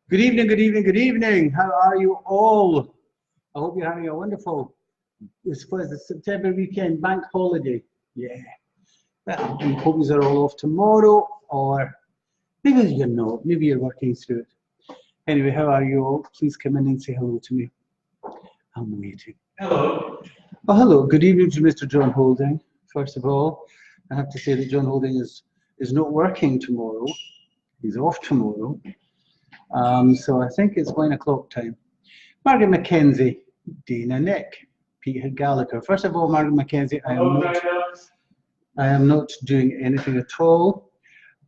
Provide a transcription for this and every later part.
Good evening, good evening, good evening. How are you all? I hope you're having a wonderful, this was the September weekend bank holiday. Yeah. Well, I hope you're all off tomorrow, or maybe you're not. Maybe you're working through it. Anyway, how are you all? Please come in and say hello to me. I'm waiting. Hello. Oh, hello. Good evening to Mr. John Holding. First of all, I have to say that John Holding is not working tomorrow. He's off tomorrow. So I think it's 1 o'clock time. Margaret Mackenzie, Dana Nick, Peter Gallagher. First of all, Margaret Mackenzie, I am not doing anything at all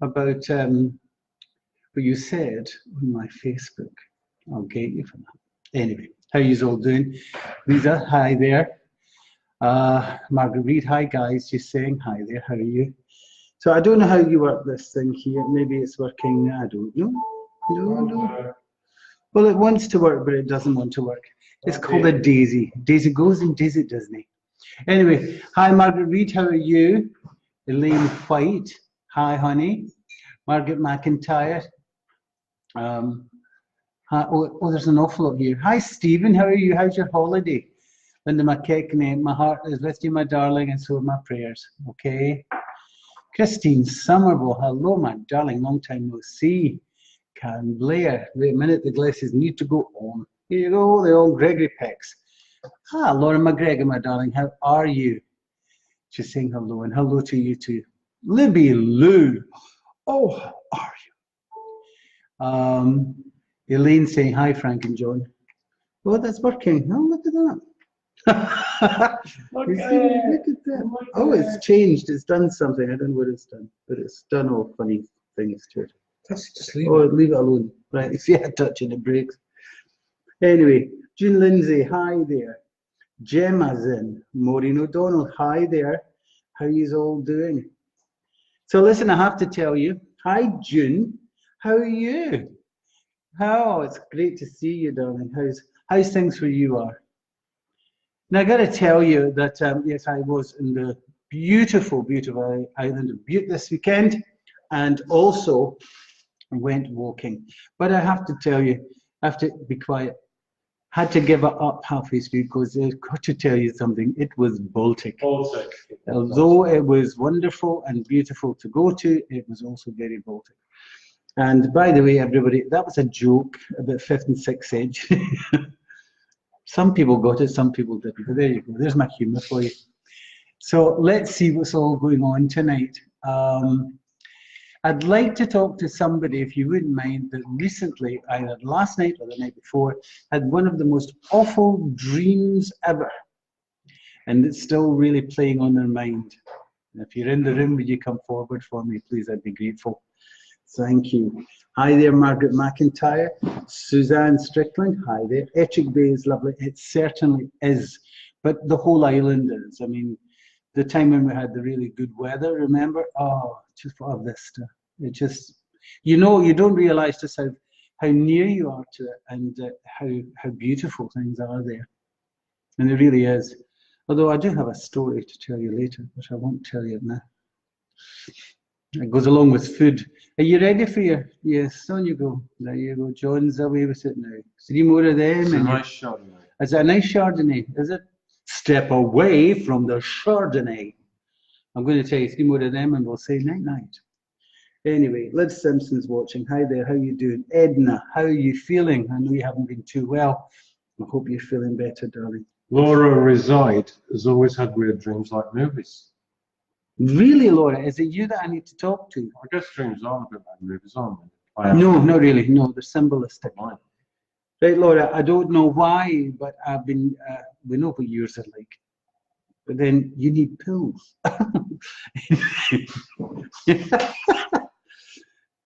about what you said on my Facebook. I'll get you for that. Anyway, how are you all doing? Lisa, hi there. Margaret Reed, hi guys. Just saying hi there. How are you? So I don't know how you work this thing here. Maybe it's working. I don't know. No. Well, it wants to work, but it doesn't want to work. It's called a daisy. Daisy goes and daisy doesn't. Anyway, hi Margaret Reed, how are you? Elaine White, hi honey. Margaret McIntyre. Hi, there's an awful lot here. Hi Stephen, how are you? How's your holiday? Linda McKechnie, my heart is with you, my darling, and so are my prayers. Okay. Christine Somerville, hello, my darling, long time no see. Karen Blair, wait a minute, the glasses need to go on. Here you go, the old Gregory Pex. Ah, Laura McGregor, my darling, how are you? She's saying hello, and hello to you too. Libby Lou, oh, how are you? Elaine saying hi, Frank and John. Oh, that's working. Oh, look at that. Look at that. Oh, it's changed. It's done something. I don't know what it's done, but it's done all funny things to it. Just leave it. Leave it alone. Right, if you had touch and it breaks. Anyway, Jean Lindsay, hi there. Gemma's in. Maureen O'Donnell, hi there. How you all doing? So listen, I have to tell you. Hi, June. How are you? Oh, it's great to see you, darling. How's things where you are? Now, I got to tell you that, yes, I was in the beautiful, beautiful island of Bute this weekend, and also went walking. But I have to tell you, I have to be quiet. Had to give it up halfway through because I've got to tell you something. It was Baltic. Although it was wonderful and beautiful to go to, it was also very Baltic. And by the way, everybody, that was a joke about 5th and 6th Edge. Some people got it, some people didn't. But there you go. There's my humour for you. So let's see what's all going on tonight. I'd like to talk to somebody, if you wouldn't mind, that recently, either last night or the night before, had one of the most awful dreams ever. And it's still really playing on their mind. And if you're in the room, would you come forward for me, please? I'd be grateful. Thank you. Hi there, Margaret McIntyre. Suzanne Strickland, hi there. Ettrick Bay is lovely. It certainly is. But the whole island is. I mean, the time when we had the really good weather, remember? Oh, just for Vista. It just, you know, you don't realize just how near you are to it and how beautiful things are there. And it really is. Although I do have a story to tell you later, but I won't tell you it now. It goes along with food. Are you ready for your? Yes, on you go. There you go. John's away with it now. 3 more of them. It's a nice Chardonnay. Is it a nice Chardonnay? Is it? Step away from the Chardonnay. I'm going to tell you 3 more of them and we'll say night-night. Anyway, Liv Simpson's watching. Hi there, how you doing? Edna, how are you feeling? I know you haven't been too well. I hope you're feeling better, darling. Laura Reside has always had weird dreams like movies. Really, Laura? Is it you that I need to talk to? I guess dreams are a bit like movies, aren't they? No, not really. No, they're symbolistic. Right, Laura, I don't know why, but I've been, we know what yours are like. But then you need pills.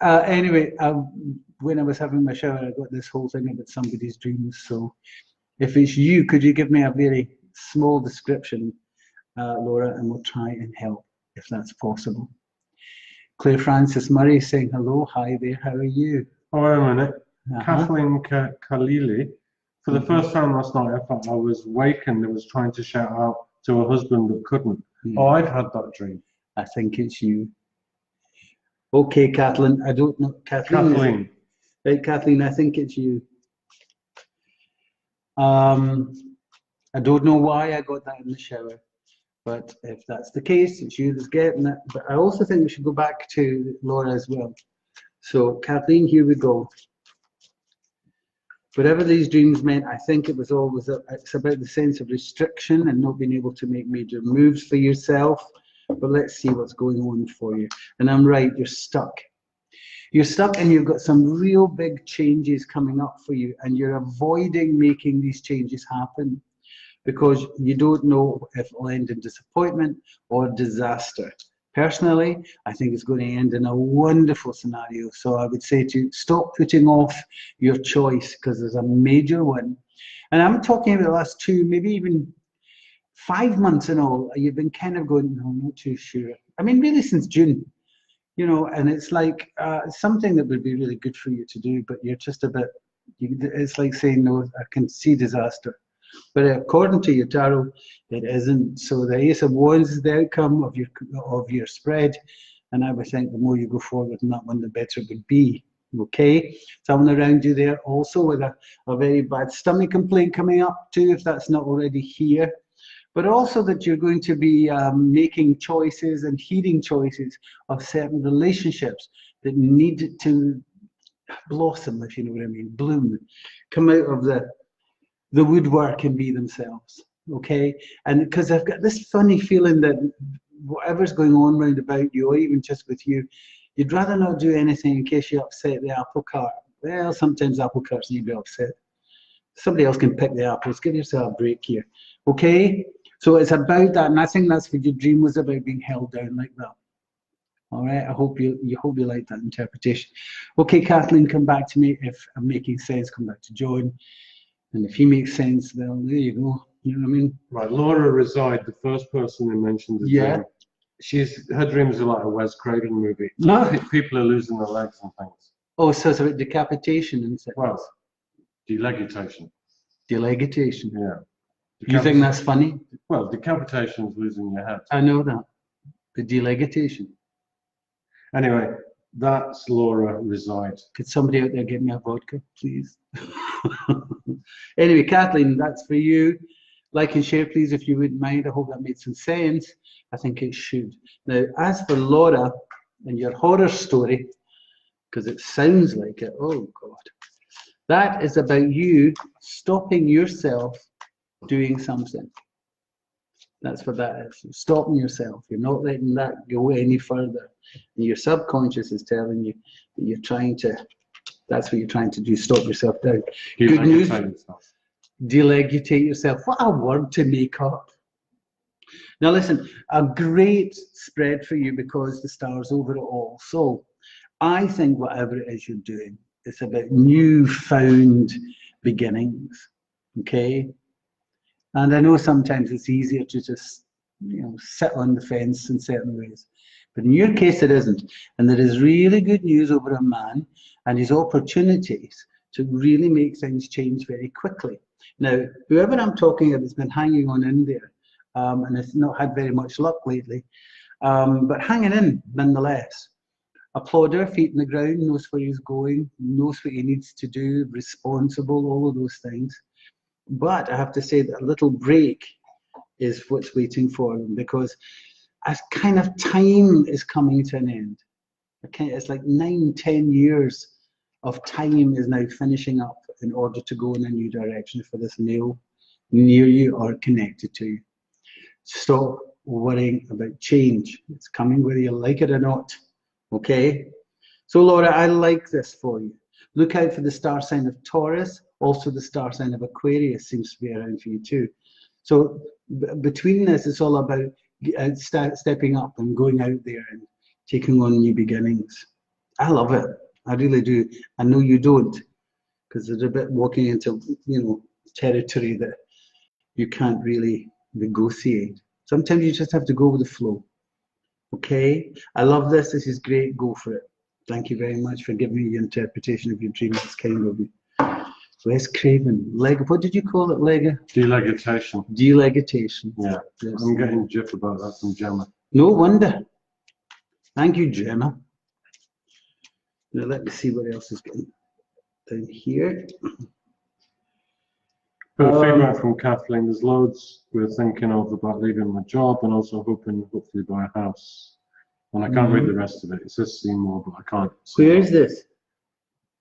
Anyway, when I was having my shower, I got this whole thing about somebody's dreams. So if it's you, could you give me a very small description, Laura, and we'll try and help if that's possible. Claire Francis Murray saying hello. Hi there, how are you? Oh, wait a minute. Kathleen Khalili. For the first time last night, I felt I was wakened and was trying to shout out to her husband but couldn't. Oh, I've had that dream. I think it's you. Okay, Kathleen. I don't know. Kathleen. Right, Kathleen, I think it's you. I don't know why I got that in the shower, but if that's the case, it's you that's getting it. But I also think we should go back to Laura as well. So, Kathleen, here we go. Whatever these dreams meant, I think it was always, it's about the sense of restriction and not being able to make major moves for yourself. But let's see what's going on for you. And I'm right, you're stuck. You're stuck and you've got some real big changes coming up for you, and you're avoiding making these changes happen because you don't know if it'll end in disappointment or disaster. Personally, I think it's going to end in a wonderful scenario. So I would say to you, stop putting off your choice, because there's a major one. And I'm talking about the last 2, maybe even 5 months in all, you've been kind of going, no, I'm not too sure. I mean, really since June, you know, and it's like something that would be really good for you to do, but you're just a bit, it's like saying, no, I can see disaster. But according to your tarot, it isn't. So the Ace of Wands is the outcome of your spread, and I would think the more you go forward in that one, the better it would be. Okay, someone around you there also with a very bad stomach complaint coming up too, if that's not already here. But also that you're going to be making choices and heeding choices of certain relationships that need to blossom, if you know what I mean, bloom, come out of the woodwork and be themselves, okay? And because I've got this funny feeling that whatever's going on round about you, or even just with you, you'd rather not do anything in case you upset the apple cart. Well, sometimes apple carts need to be upset. Somebody else can pick the apples. Give yourself a break here, okay? So it's about that, and I think that's what your dream was about, being held down like that. All right, I hope you like that interpretation. Okay, Kathleen, come back to me if I'm making sense. Come back to John. And if he makes sense, well, there you go. You know what I mean? Right, Laura Reside, the first person who mentioned the dream. Her dreams are like a Wes Craven movie. No. People are losing their legs and things. Oh, so it's about decapitation and things. Well, delegitation. Delegitation. Yeah. You think that's funny? Well, decapitation is losing your head. I know that. The delegitation. Anyway, that's Laura Reside. Could somebody out there get me a vodka, please? Anyway, Kathleen, that's for you. Like and share, please, if you wouldn't mind. I hope that made some sense. I think it should. Now, as for Laura and your horror story, because it sounds like it, oh God, that is about you stopping yourself doing something. That's what that is. You're stopping yourself. You're not letting that go any further. And your subconscious is telling you that you're trying to, that's what you're trying to do, stop yourself down. Good news, delegitate yourself. What a word to make up. Now listen, a great spread for you because the star's over it all. So I think whatever it is you're doing, it's about newfound beginnings, okay? And I know sometimes it's easier to just, you know, sit on the fence in certain ways. But in your case, it isn't. And there is really good news over a man and his opportunities to really make things change very quickly. Now, whoever I'm talking about has been hanging on in there and has not had very much luck lately, but hanging in nonetheless. A plodder, feet in the ground, knows where he's going, knows what he needs to do, responsible, all of those things. But I have to say that a little break is what's waiting for them, because a kind of time is coming to an end. It's like 9-10 years of time is now finishing up in order to go in a new direction for this male near you or connected to you. Stop worrying about change. It's coming whether you like it or not. Okay? So Laura, I like this for you. Look out for the star sign of Taurus. Also the star sign of Aquarius seems to be around for you too. So between this, it's all about stepping up and going out there and taking on new beginnings. I love it. I really do. I know you don't, because there's a bit walking into, you know, territory that you can't really negotiate. Sometimes you just have to go with the flow. Okay? I love this. This is great. Go for it. Thank you very much for giving me the interpretation of your dream. It's kind of you. Wes Craven. What did you call it, Lega? Delegitation. Delegitation. Yeah. Yes. I'm getting jiff about that from Gemma. No wonder. Thank you, Gemma. Now let me see what else is getting. down here. Bit of feedback from Kathleen. There's loads we're thinking of about leaving my job and also hopefully buy a house. And I can't read the rest of it. It says see more, but I can't. Where is this?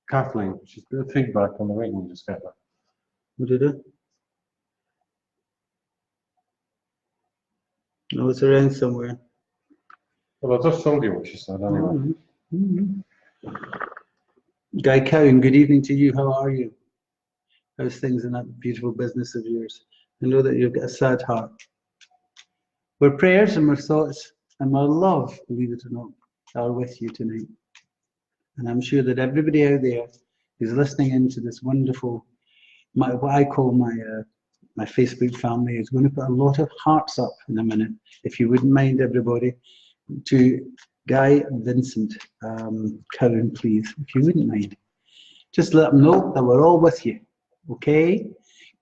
Kathleen, she's a bit of feedback on the reading you just get that. What did it? No, it's around somewhere. Well, I just told you what she said anyway. Guy Cowan, good evening to you. How are you? How's things in that beautiful business of yours? I know that you've got a sad heart. Our prayers and our thoughts and our love, believe it or not, are with you tonight. And I'm sure that everybody out there who's listening into this wonderful, what I call my Facebook family, is going to put a lot of hearts up in a minute, if you wouldn't mind, everybody, to Guy Vincent Cowan, please, if you wouldn't mind. Just let them know that we're all with you, okay?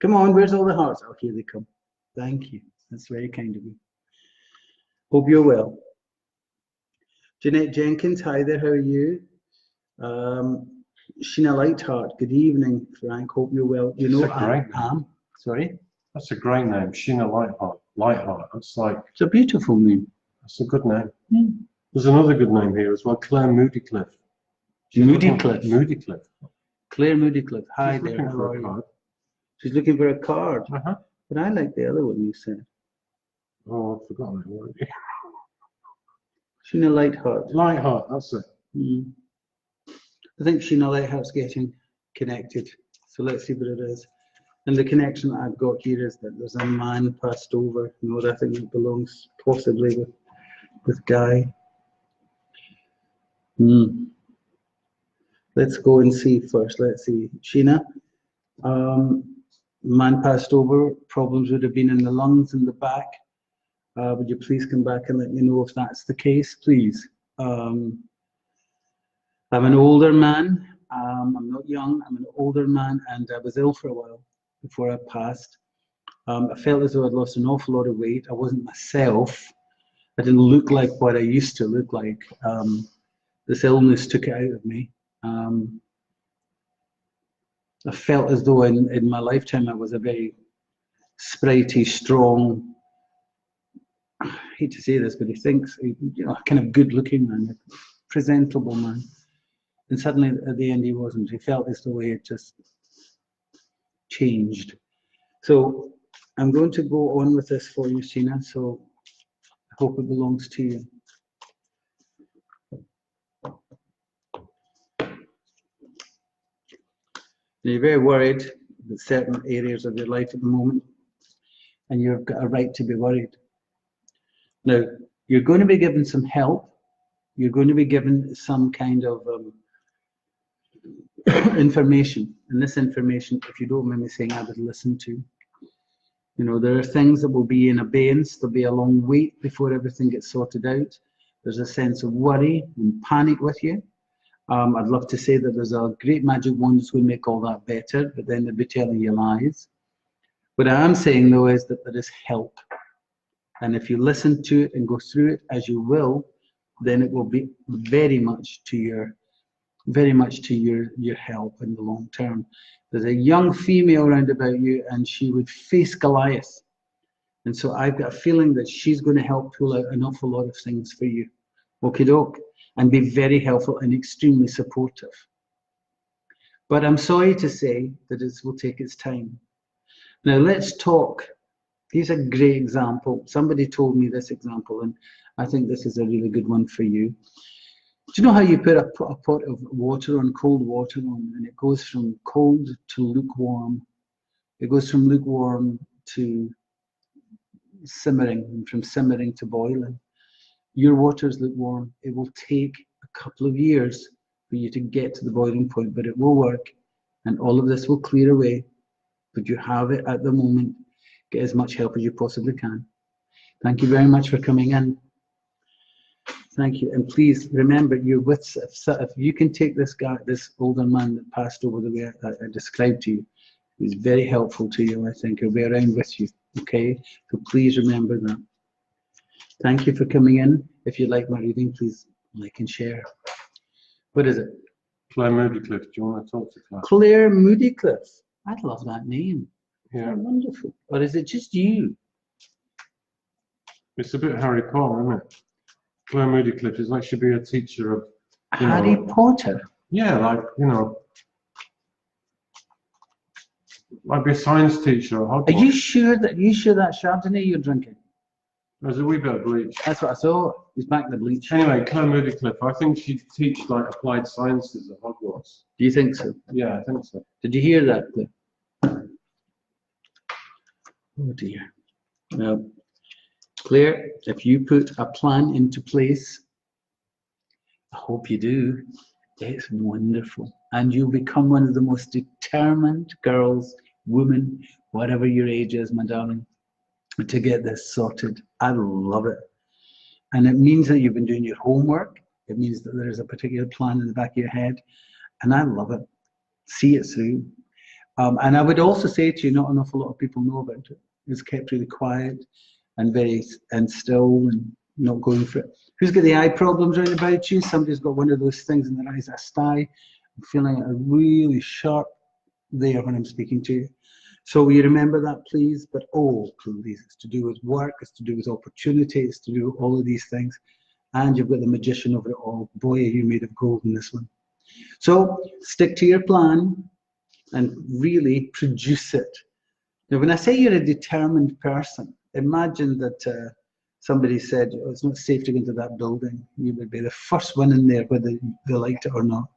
Come on, where's all the hearts? Oh, here they come. Thank you. That's very kind of you. Hope you're well. Jeanette Jenkins, hi there, how are you? Sheena Lightheart, good evening, Frank, hope you're well. You know, sorry? That's a great name, Sheena Lightheart. That's like... It's a beautiful name. That's a good name. There's another good name here as well, Claire Moodycliffe. Moodycliffe. Moodycliffe. Claire Moodycliffe, hi there, how are you? She's looking for a card. But I like the other one you said. Oh, I've forgotten it already. Sheena Lightheart. Lightheart, that's it. I think Sheena Lightheart's getting connected. So let's see what it is. And the connection that I've got here is that there's a man passed over. You know, I think it belongs possibly with Guy. Let's go and see first. Let's see. Sheena, man passed over. Problems would have been in the lungs and the back. Would you please come back and let me know if that's the case, please? I'm an older man. I'm not young. I'm an older man, and I was ill for a while before I passed. I felt as though I'd lost an awful lot of weight. I wasn't myself. I didn't look like what I used to look like. This illness took it out of me. I felt as though in my lifetime I was a very spritey, strong, I hate to say this, but he thinks, you know, kind of good-looking man, a presentable man. And suddenly at the end he wasn't. He felt as though he had just changed. So I'm going to go on with this for you, Sheena, so I hope it belongs to you. You're very worried about certain areas of your life at the moment, and you've got a right to be worried. Now, you're going to be given some help. You're going to be given some kind of information. And this information, if you don't mind me saying, I would listen to. You know, there are things that will be in abeyance. There'll be a long wait before everything gets sorted out. There's a sense of worry and panic with you. I'd love to say that there's a great magic wand that's going to make all that better, but then they'd be telling you lies. What I am saying, though, is that there is help. And if you listen to it and go through it as you will, then it will be very much to your help in the long term. There's a young female around about you, and she would face Goliath. And so I've got a feeling that she's going to help pull out an awful lot of things for you. Okie doke. And be very helpful and extremely supportive. But I'm sorry to say that this will take its time. Now let's talk. Here's a great example. Somebody told me this example, and I think this is a really good one for you. Do you know how you put a pot of water on, cold water on, and it goes from cold to lukewarm? It goes from lukewarm to simmering, and from simmering to boiling. Your water is lukewarm. It will take a couple of years for you to get to the boiling point, but it will work, and all of this will clear away. But you have it at the moment. Get as much help as you possibly can. Thank you very much for coming in. Thank you. And please remember, you're with, if you can take this guy, this older man that passed over the way I described to you, he's very helpful to you, I think. He'll be around with you, okay? So please remember that. Thank you for coming in. If you like my reading, please like and share. What is it? Claire Moodycliffe. Do you want to talk to Claire? Claire Moodycliffe. I love that name. Yeah. Oh, wonderful. Or is it just you? It's a bit Harry Potter, isn't it? Claire Moodycliffe is like she'd be a teacher of Harry Potter. Yeah, like like be a science teacher at Hogwarts. Are you sure that Chardonnay you're drinking? There's a wee bit of bleach. That's what I saw. He's back in the bleach. Anyway, Claire Moodycliffe, I think she'd teach like applied sciences at Hogwarts. Do you think so? Yeah, I think so. Did you hear that? Oh dear. Well, Claire, if you put a plan into place, I hope you do, it's wonderful. And you'll become one of the most determined girls, women, whatever your age is, my darling, to get this sorted. I love it. And it means that you've been doing your homework. It means that there is a particular plan in the back of your head. And I love it. See it through. And I would also say to you, not an awful lot of people know about it. It's kept really quiet and still and not going for it. Who's got the eye problems right about you? Somebody's got one of those things in their eyes, a sty. I'm feeling a really sharp there when I'm speaking to you. So will you remember that, please? But oh, please, it's to do with work, it's to do with opportunity, it's to do with all of these things. And you've got the magician over it all. Boy, are you made of gold in this one. So stick to your plan and really produce it. Now, when I say you're a determined person, imagine that somebody said, oh, it's not safe to go into that building. You would be the first one in there, whether they liked it or not.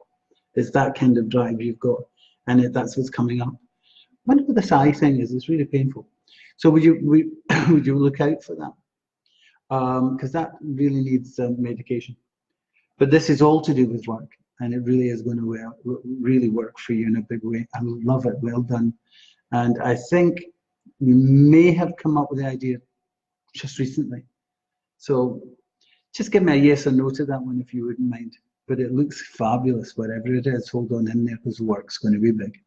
It's that kind of drive you've got, and that's what's coming up. I wonder what this eye thing is. It's really painful. So would you look out for that? Because that really needs medication. But this is all to do with work, and it really is going to really work for you in a big way. I love it. Well done. And I think you may have come up with the idea just recently. So just give me a yes or no to that one if you wouldn't mind. But it looks fabulous, whatever it is. Hold on in there because the work's going to be big.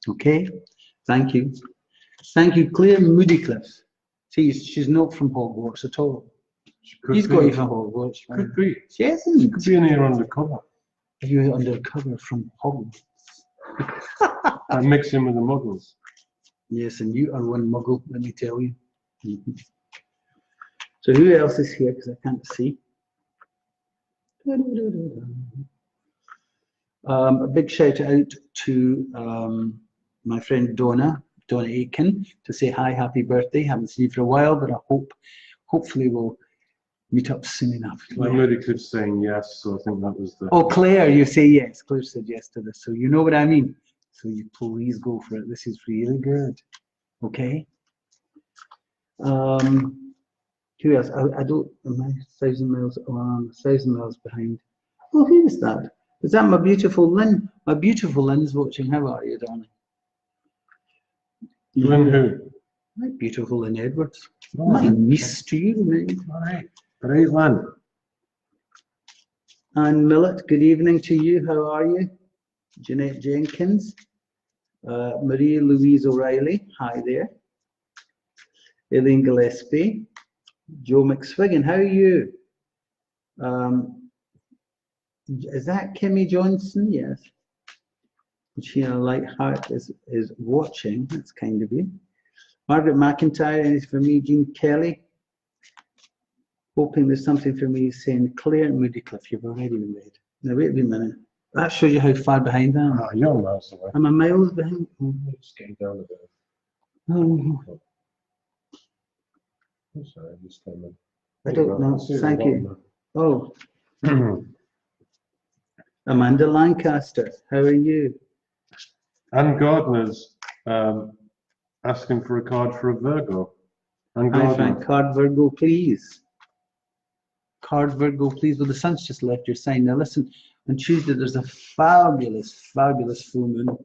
Okay? Thank you. Thank you, Claire Moodycliffe. See, she's not from Hogwarts at all. He's got you from Hogwarts. Could be. She isn't. Could be in here undercover. Are you undercover from Hogwarts? I mix in with the muggles. Yes, and you are one muggle, let me tell you. So who else is here? Because I can't see. A big shout out to my friend Donna Aitken, to say hi, happy birthday. Haven't seen you for a while, but I hopefully we'll meet up soon enough. I'm really good saying yes, so I think that was the... Oh, Claire, you say yes. Claire said yes to this, so you know what I mean. So you please go for it. This is really good. Okay. Who else? I don't. Am I 1,000 miles? Oh, I'm 1,000 miles behind. Oh, who is that? Is that my beautiful Lynn? My beautiful Lynn's watching. How are you, darling? Lynn who? My beautiful Lynn Edwards. Oh, my niece to you, mate. All right. Great, Lynn. Anne Millett, good evening to you. How are you? Jeanette Jenkins. Marie Louise O'Reilly. Hi there. Elaine Gillespie. Joe McSwiggan, how are you? Is that Kimmy Johnson? Yes. Sheena Lightheart is watching. That's kind of you. Margaret McIntyre, and it's for me. Jean Kelly. Hoping there's something for me saying Claire Moodycliffe. You've already been read. Now wait a minute. That shows you how far behind I am. Oh, you're miles away. Am I miles behind? Oh, just getting down a bit. Oh. I'm sorry, I just came in. I don't know. Thank you. Oh. Amanda Lancaster, how are you? Anne Gardner's asking for a card for a Virgo. Anne Hi, Gardner. Frank. Card Virgo, please. Card Virgo, please. Well, the sun's just left your sign. Now listen, on Tuesday there's a fabulous, fabulous full moon.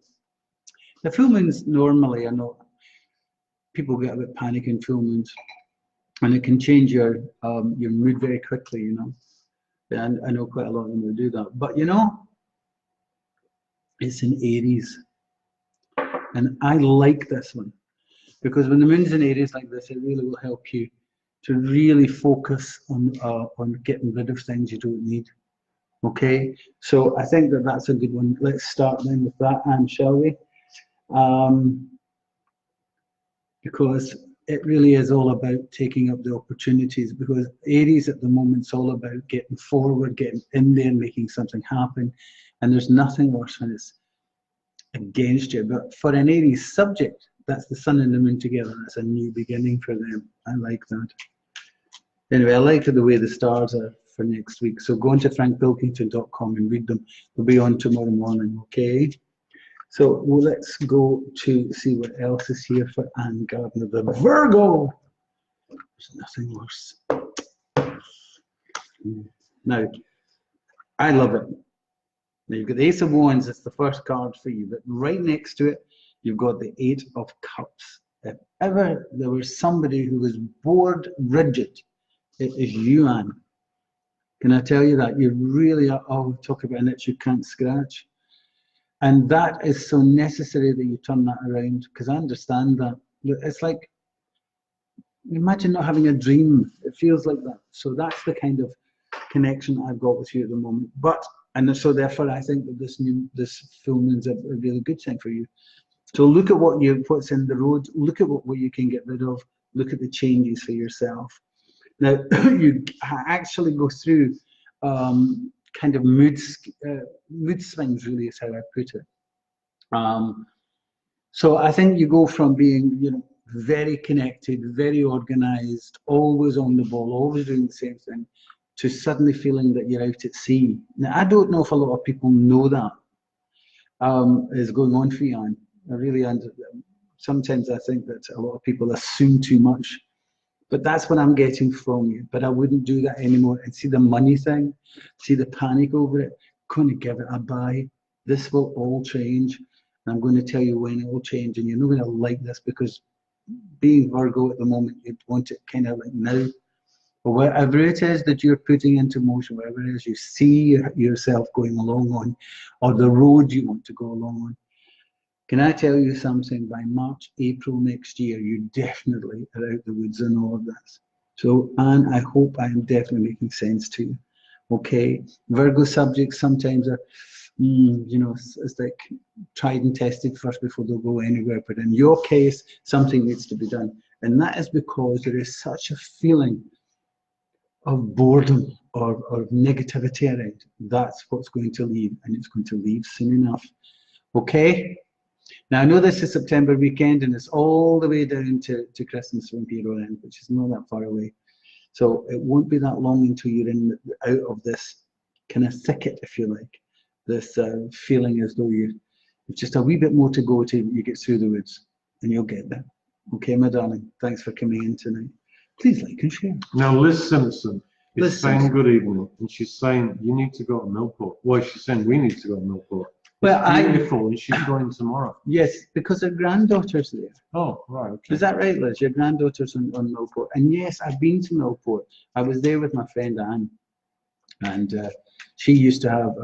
The full moons normally, I know, people get a bit panic in full moons. And it can change your mood very quickly, you know. And I know quite a lot of them will do that. But you know, it's in Aries. And I like this one. Because when the moon's in Aries like this, it really will help you to really focus on getting rid of things you don't need. Okay, so I think that that's a good one. Let's start then with that, Anne, shall we? Because it really is all about taking up the opportunities, because Aries at the moment is all about getting forward, getting in there, making something happen. And there's nothing worse when it's against you. But for an Aries subject, that's the sun and the moon together. That's a new beginning for them. I like that. Anyway, I like the way the stars are for next week. So go on to frankpilkington.com and read them. They'll be on tomorrow morning, okay? So well, let's go to see what else is here for Anne Gardner, the Virgo. There's nothing worse. Now, I love it. Now you've got the Ace of Wands, it's the first card for you, but right next to it, you've got the Eight of Cups. If ever there was somebody who was bored rigid, it is you, Anne. Can I tell you that? You really are, oh, talk about an itch you can't scratch. And that is so necessary that you turn that around, because I understand that. It's like, imagine not having a dream. It feels like that. So that's the kind of connection I've got with you at the moment. And so therefore I think that this full moon's a really good thing for you. So look at what's in the road, look at what you can get rid of, look at the changes for yourself. Now, you actually go through kind of mood swings, really is how I put it. So I think you go from being, very connected, very organized, always on the ball, always doing the same thing, to suddenly feeling that you're out at sea. Now, I don't know if a lot of people know that is going on for you, Anne. I really, sometimes I think that a lot of people assume too much. But that's what I'm getting from you. But I wouldn't do that anymore. And see the money thing, see the panic over it, going to give it a buy. This will all change. And I'm going to tell you when it will change. And you're not going to like this, because being Virgo at the moment, you want it kind of like now. But whatever it is that you're putting into motion, whatever it is you see yourself going along on, or the road you want to go along on, can I tell you something? By March, April next year, you definitely are out the woods and all of this. So, Anne, I hope I am definitely making sense to you. Okay? Virgo subjects sometimes are, it's like tried and tested first before they'll go anywhere. But in your case, something needs to be done. And that is because there is such a feeling of boredom or negativity around. That's what's going to leave, and it's going to leave soon enough. Okay? Now, I know this is September weekend, and it's all the way down to Christmas from here on in, which is not that far away. So it won't be that long until you're out of this kind of thicket, if you like, this feeling as though you've just a wee bit more to go till you get through the woods, and you'll get there. Okay, my darling, thanks for coming in tonight. Please like and share. Now, Liz Simpson is saying good evening, and she's saying you need to go to Millport. Well, she's saying we need to go to Millport. Well, it's beautiful, and she's going tomorrow. Yes, because her granddaughter's there. Oh, right. Okay. Is that right, Liz? Your granddaughter's on Millport. And yes, I've been to Millport. I was there with my friend Anne, and she used to have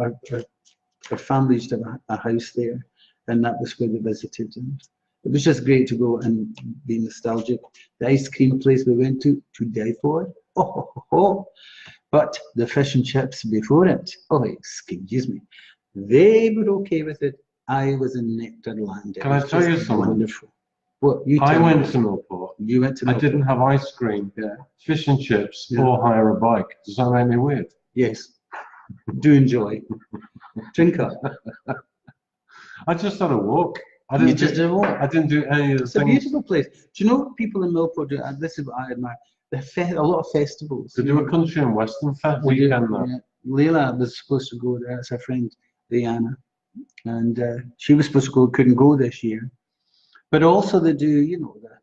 her family used to have a house there, and that was where they visited. And it was just great to go and be nostalgic. The ice cream place we went to die for. Oh. But the fish and chips before it, excuse me, they were okay with it. I was in Nectarland. Can I tell you something? Wonderful. I went to Millport. You went to Millport. I didn't have ice cream, fish and chips, or hire a bike. Does that make me weird? Yes. Do enjoy. Drink up. I just had a walk. I didn't do any of the things. It's a beautiful place. Do you know people in Millport do? This is what I admire. A lot of festivals. They do a country and western weekend there. Yeah. Leila was supposed to go there. It's her friend Diana, and she was supposed to go, couldn't go this year. But also they do, the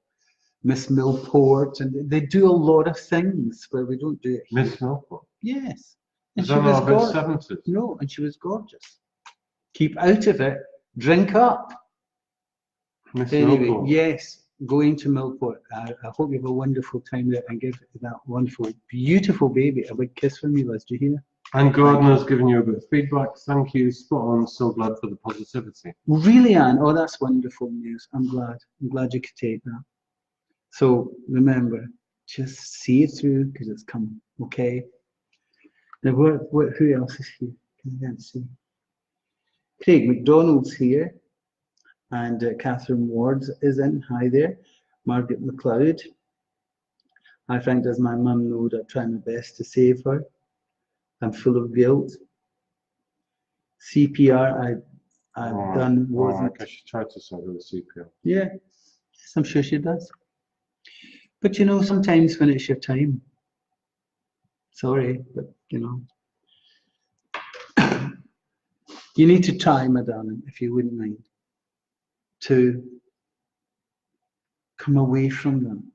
Miss Millport, and they do a lot of things where we don't do it here. Miss Millport? Yes. And she was gorgeous. No, and she was gorgeous. Keep out of it. Drink up. Anyway, yes, going to Millport. I hope you have a wonderful time there, and give that wonderful, beautiful baby a big kiss from me, Liz. Do you hear? And Gardner's giving you a bit of feedback. Thank you. Spot on. So glad for the positivity. Really, Anne? Oh, that's wonderful news. I'm glad you could take that. So remember, just see it through, because it's coming. Okay. Now, who else is here? I can't see. Craig McDonald's here, and Catherine Ward is in. Hi there. Margaret McLeod. Hi Frank, does my mum know that I try my best to save her? I'm full of guilt. CPR I've done wasn't. I guess she tried to save her with CPR. Yeah, yes, I'm sure she does. But you know, sometimes when it's your time, sorry, but you know, you need to try, my darling, if you wouldn't mind, to come away from them.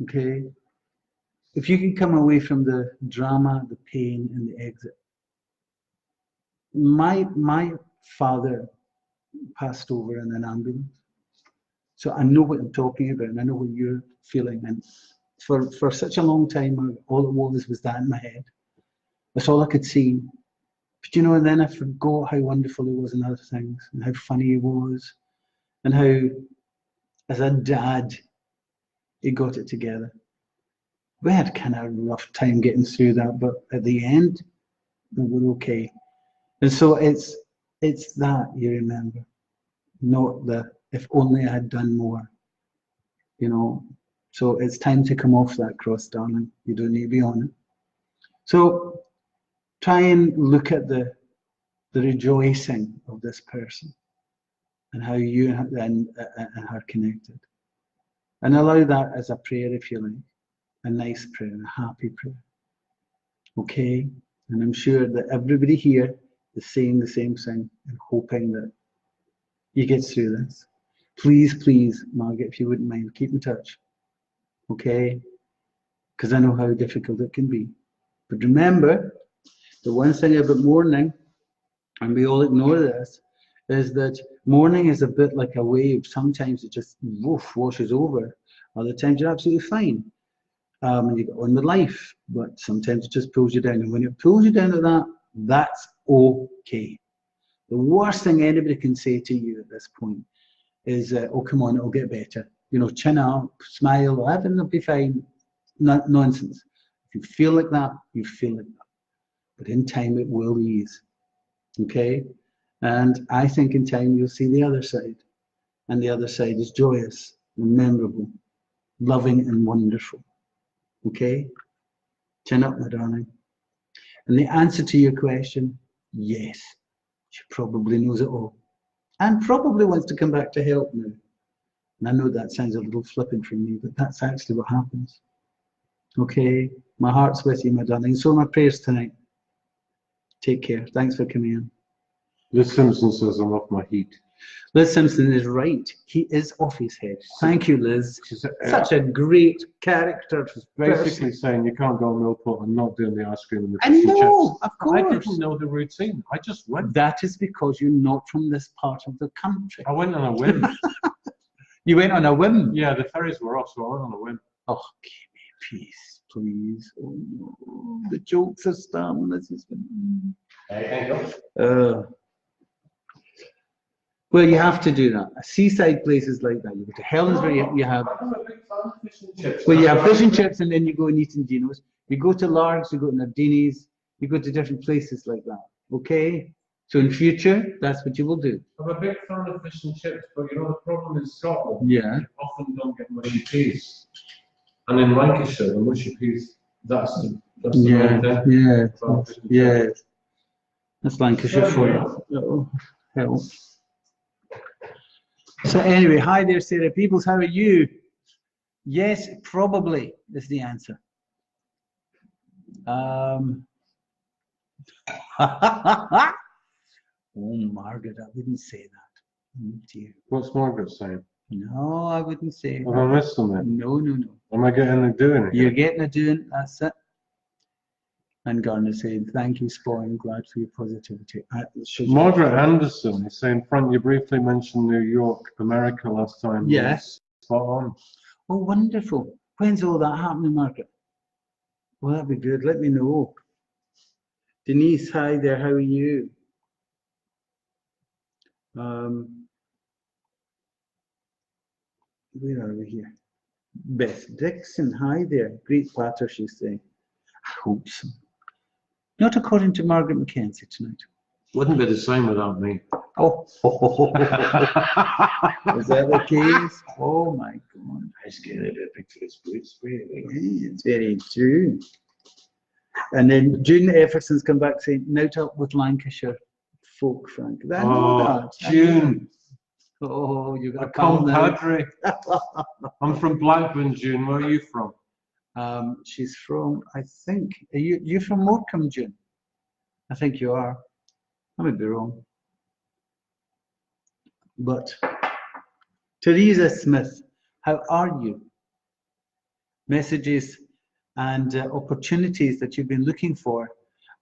Okay? If you can come away from the drama, the pain, and the exit. My father passed over in an ambulance. So I know what I'm talking about, and I know what you're feeling. And for such a long time, all it was that in my head. That's all I could see. But you know, and then I forgot how wonderful he was in other things, and how funny he was, and how, as a dad, he got it together. We had kind of a rough time getting through that, but at the end, we were okay. And so it's that you remember, not the if only I had done more, you know. So it's time to come off that cross, darling. You don't need to be on it. So try and look at the rejoicing of this person and how you and her connected. And allow that as a prayer, if you like, a nice prayer, a happy prayer. Okay? And I'm sure that everybody here is saying the same thing and hoping that you get through this. Please, please, Margaret, if you wouldn't mind, keep in touch. Okay? Because I know how difficult it can be. But remember, the one thing about mourning, and we all ignore this, is that mourning is a bit like a wave. Sometimes it just woof, washes over. Other times you're absolutely fine. And you get on with life. But sometimes it just pulls you down. And when it pulls you down to that, that's okay. The worst thing anybody can say to you at this point is, oh, come on, it'll get better. You know, chin up, smile, everything will be fine. Nonsense. If you feel like that, you feel like that. But in time, it will ease. Okay? And I think in time, you'll see the other side. And the other side is joyous and memorable, loving and wonderful. Okay? Chin up, my darling. And the answer to your question, yes. She probably knows it all. And probably wants to come back to help now. And I know that sounds a little flippant from me, but that's actually what happens. Okay? My heart's with you, my darling. So are my prayers tonight. Take care. Thanks for coming in. Liz Simpson says I'm off my heat. Liz Simpson is right. He is off his head. Thank you, Liz. She's such a great character. She's basically saying you can't go to Millport and not doing the ice cream and the I fish and know, chips. of course. I didn't know the routine. I just went. That is because you're not from this part of the country. I went on a whim. You went on a whim? Yeah, the ferries were off, so I went on a whim. Oh, give me peace, please. Oh, no. The jokes are starting. This is... Well, you have to do that. Seaside places like that. You go to Helensburgh, you have... Well, you have fish and chips, and then you go and eat in Dino's. You go to Largs, you go to Nardini's, you go to different places like that. Okay? So in future, that's what you will do. I'm a big fan of fish and chips, but you know the problem in Scotland, yeah, you often don't get mushy peas. And in Lancashire, the mushy peas, that's the main thing. Yeah. That's Lancashire for you. Oh, hell. So anyway, hi there, Sarah Peoples. How are you? Yes, probably is the answer. Oh, Margaret, I wouldn't say that. Oh, dear. What's Margaret saying? No, I wouldn't say that. Have I missed something? No. Am I getting a doing it? You're getting a doing, that's it. And Garner said, thank you, Spot. I'm glad for your positivity. Margaret Anderson is saying, Frank, you briefly mentioned New York, America last time. Yes. Spot on. Oh, wonderful. When's all that happening, Margaret? Well, that'd be good. Let me know. Denise, hi there. How are you? Where are we here? Beth Dixon, hi there. Great platter, she's saying. I hope so. Not according to Margaret Mackenzie tonight. Wouldn't be the same without me. Oh, is that the case? Oh my God. I just get a bit big for this boots, really. It's very true. And then June Efferson's come back saying, "Note up with Lancashire folk, Frank." I know that. June. Oh, you got A a pal now. compadre. I'm from Blackburn, June. Where are you from? She's from, I think, are you from Morecambe, June? I think you are. I might be wrong. But Teresa Smith, how are you? Messages and opportunities that you've been looking for,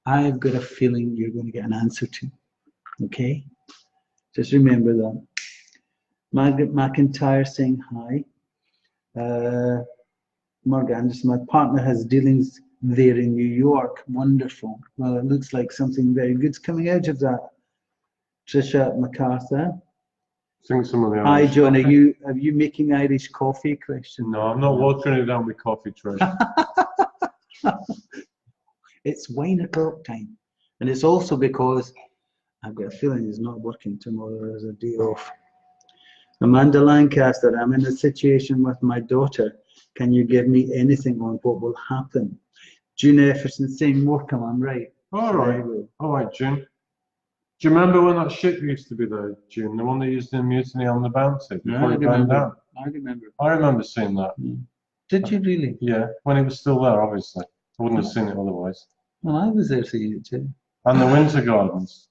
I've got a feeling you're going to get an answer to. Okay? Just remember that. Margaret McIntyre saying hi. Morgan Anderson, my partner has dealings there in New York. Wonderful. Well, it looks like something very good's coming out of that. Trisha MacArthur. I think some of the Hi, Irish John. coffee. Are you making Irish coffee? Question. No, I'm not watering it down with coffee, Trish. It's wine o'clock time, and it's also because I've got a feeling it's not working tomorrow. There's a day off. Amanda Lancaster, I'm in a situation with my daughter. Can you give me anything on what will happen? June Efferson saying, Morecambe, I'm right. All right, June. Do you remember when that ship used to be there, June? The one that used in Mutiny on the Bounty before it burned down? I remember. I remember seeing that. Did you really? Yeah, when it was still there, obviously. I wouldn't have seen it otherwise. Well, I was there seeing it too. And the Winter Gardens.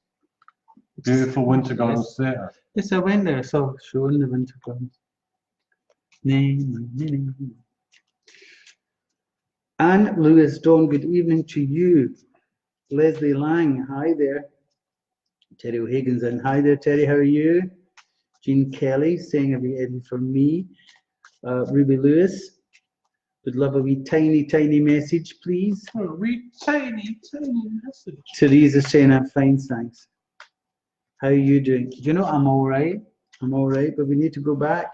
Beautiful Winter Gardens Theatre. Yes, I went there, saw a show in the Winter Gardens. Anne Lewis Dawn, good evening to you. Leslie Lang, hi there. Terry O'Hagan's in. Hi there, Terry, how are you? Jean Kelly saying, have you edited for me? Ruby Lewis, would love a wee tiny message, please. Oh, a wee tiny message. Teresa saying, I'm fine, thanks. How are you doing? Do you know, I'm all right. I'm all right, but we need to go back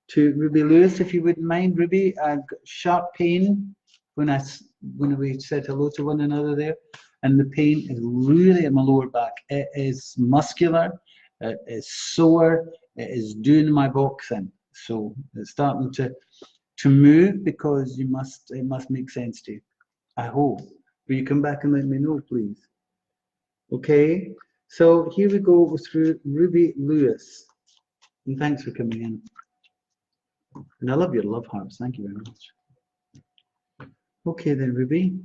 to Ruby Lewis, if you wouldn't mind. Ruby, I've got sharp pain when we said hello to one another there, and the pain is really in my lower back. It is muscular, it is sore, it is doing my box in. So it's starting to move because it must make sense to you. I hope. Will you come back and let me know, please? Okay. So here we go through Ruby Lewis. And thanks for coming in. And I love your love hearts. Thank you very much. Okay then, Ruby.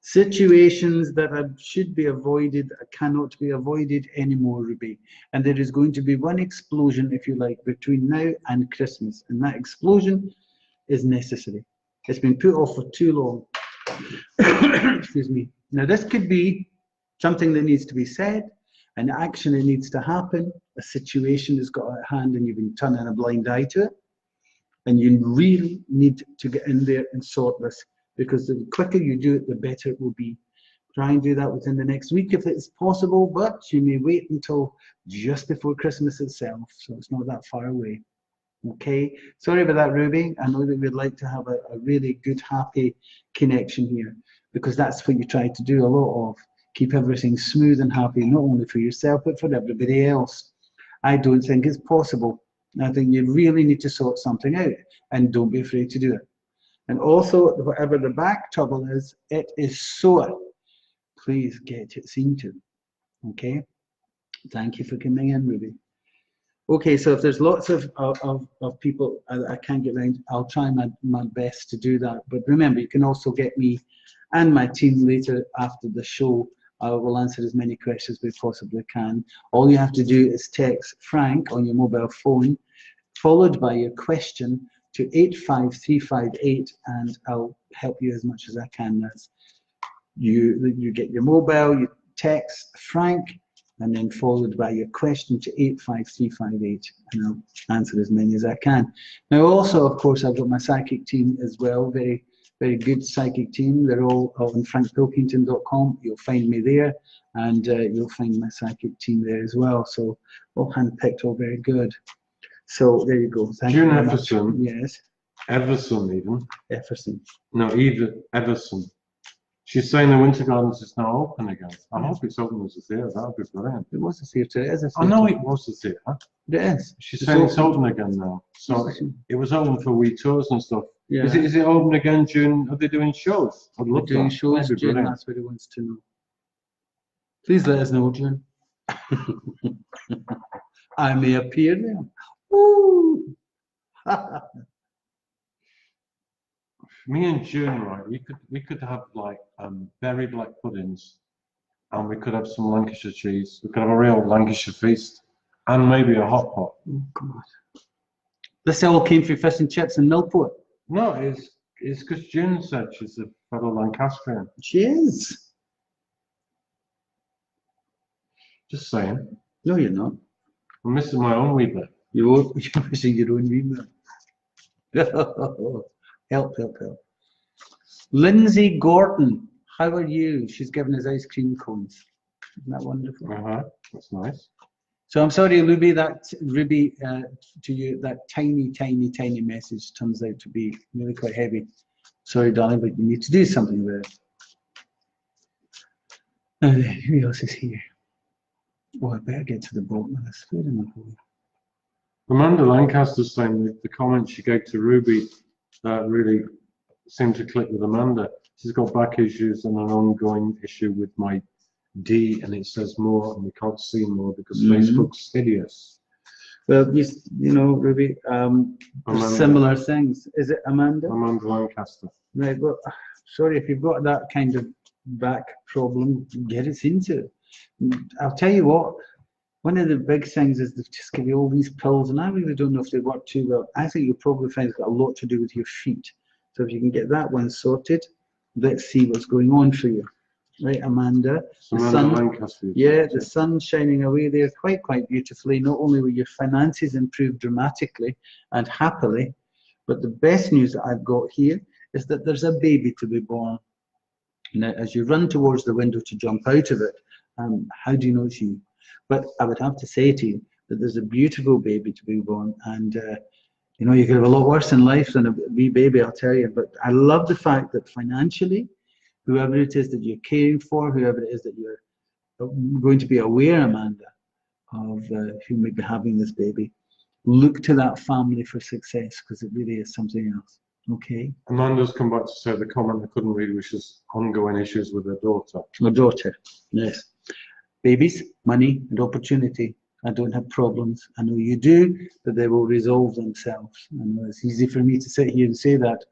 Situations that should be avoided cannot be avoided anymore, Ruby. And there is going to be one explosion, if you like, between now and Christmas. And that explosion is necessary. It's been put off for too long. Excuse me. Now, this could be something that needs to be said, an action that needs to happen, a situation that's got at hand and you've been turning a blind eye to it. And you really need to get in there and sort this, because the quicker you do it, the better it will be. Try and do that within the next week if it's possible, but you may wait until just before Christmas itself, so it's not that far away. Okay, sorry about that, Ruby. I know that we'd like to have a really good, happy connection here, because that's what you try to do a lot of. Keep everything smooth and happy, not only for yourself, but for everybody else. I don't think it's possible. I think you really need to sort something out, and don't be afraid to do it. And also, whatever the back trouble is, it is sore. Please get it seen to. Okay? Thank you for coming in, Ruby. Okay, so if there's lots of people I can't get around, I'll try my best to do that. But remember, you can also get me and my team later after the show. I will answer as many questions as we possibly can. All you have to do is text Frank on your mobile phone, followed by your question, to 85358, and I'll help you as much as I can. That's you get your mobile, you text Frank, and then followed by your question to 85358, and I'll answer as many as I can. Now, also, of course, I've got my psychic team as well, very, very good psychic team. They're all on frankpilkington.com. You'll find me there, and you'll find my psychic team there as well. So, all handpicked, all very good. So there you go. Thank you very much. June Efferson. Yes. Everson, even. Efferson. No, even Everson. She's saying the Winter Gardens is now open again. I hope it's open as a theatre. That would be brilliant. It was a theatre. It is a I theatre. know it was a theatre. It is. She's saying it's open again now. So it was open for wee tours and stuff. Yeah. Is it open again, June? Are they doing shows? I'd We're love doing that. shows, That'd be June. brilliant. That's what he wants to know. Please let us know, June. I may appear there. Woo! Me and June, right? We could have like berry black puddings, and we could have some Lancashire cheese. We could have a real Lancashire feast, and maybe a hot pot. Oh, God. This all came from fish and chips in Millport. No, it's because June said she's a fellow Lancastrian. She is. Just saying. No, you're not. I'm missing my own wee bit. You're missing your own email. Help. Lindsay Gordon, how are you? She's given us ice cream cones. Isn't that wonderful? That's nice. So I'm sorry, Ruby, to you, that tiny message turns out to be really quite heavy. Sorry, darling, but you need to do something with it. Who else is here? Oh, I better get to the bottom of this. Where am I going? Amanda Lancaster's saying that the comment she gave to Ruby really seemed to click with Amanda. She's got back issues and an ongoing issue with my D, and it says more, and we can't see more because Facebook's hideous. Well, you know, Ruby, similar things. Is it Amanda? Amanda Lancaster. Right, well, sorry, if you've got that kind of back problem, get it into. I'll tell you what, one of the big things is they just give you all these pills, and I really don't know if they work too well. I think you'll probably find it's got a lot to do with your feet. So if you can get that one sorted, let's see what's going on for you. Right, Amanda? The sun's shining away there quite beautifully. Not only will your finances improve dramatically and happily, but the best news that I've got here is that there's a baby to be born. Now, as you run towards the window to jump out of it, how do you know it's you? But I would have to say to you that there's a beautiful baby to be born, and you know, you could have a lot worse in life than a wee baby, I'll tell you. But I love the fact that financially, whoever it is that you're caring for, whoever it is that you're going to be aware, Amanda, of who may be having this baby, look to that family for success, because it really is something else. Okay. Amanda's come back to say the comment I couldn't read, which is ongoing issues with her daughter. Her daughter, yes. Babies, money, and opportunity. I don't have problems. I know you do, but they will resolve themselves. I know it's easy for me to sit here and say that,